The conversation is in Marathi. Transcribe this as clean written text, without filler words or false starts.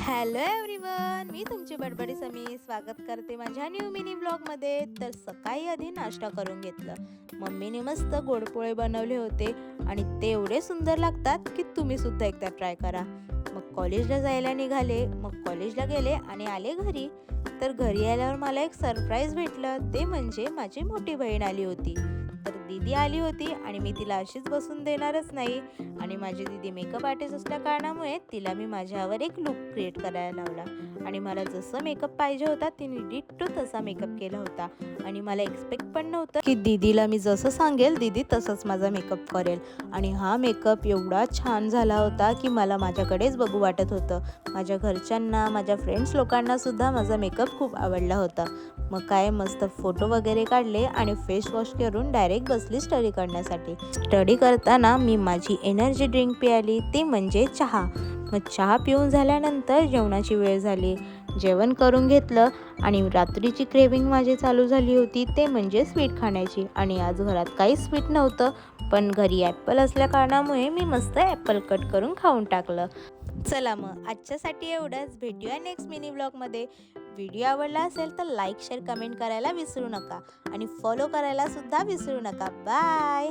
हॅलो एव्हरीवन, मी तुमची बडबडी समी स्वागत करते माझ्या न्यू मिनी ब्लॉगमध्ये. तर सकाळी आधी नाश्ता करून घेतलं. मम्मीने मस्त गोडपोळे बनवले होते आणि ते एवढे सुंदर लागतात की तुम्ही सुद्धा एकदा ट्राय करा. मग कॉलेजला जायला निघाले. मग कॉलेजला गेले आणि आले घरी. तर घरी आल्यावर मला एक सरप्राईज भेटलं. ते म्हणजे माझी मोठी बहीण आली होती. तर दीदी आली होती आणि मी तिला अशीच बसून देणारच नाही. आणि माझी दीदी मेकअप आर्टिस्ट असल्या कारणामुळे तिला मी माझ्यावर एक लुक क्रिएट करायला लावला. आणि मला जसं मेकअप पाहिजे होता तिने डिट्टो तसा मेकअप केला होता. आणि मला एक्सपेक्ट पण नव्हतं की दीदीला मी जसं सांगेल दीदी तसंच माझा मेकअप करेल. आणि हा मेकअप एवढा छान झाला होता की मला माझ्याकडेच बघू वाटत होतं. माझ्या घरच्यांना, माझ्या फ्रेंड्स लोकांना सुद्धा माझा मेकअप खूप आवडला होता. मग काय मस्त फोटो वगैरे काढले आणि फेस वॉश करून डायरेक्ट बसली स्टडी करण्यासाठी. स्टडी करताना मी माझी एनर्जी ड्रिंक प्यायली, ते म्हणजे चहा. मग चहा पिऊन झाल्यानंतर जेवणाची वेळ झाली. जेवण करून घेतलं आणि रात्रीची क्रेविंग माझी चालू झाली होती, ते म्हणजे स्वीट खाण्याची. आणि आज घरात काहीच स्वीट नव्हतं, पण घरी ॲपल असल्या कारणामुळे मी मस्त ॲपल कट करून खाऊन टाकलं. चला मग आजच्यासाठी एवढंच. भेटूया नेक्स्ट मिनी ब्लॉगमध्ये. व्हिडिओ आवडला असेल तर लाईक, शेअर, कमेंट करायला विसरू नका आणि फॉलो करायला सुद्धा विसरू नका. बाय.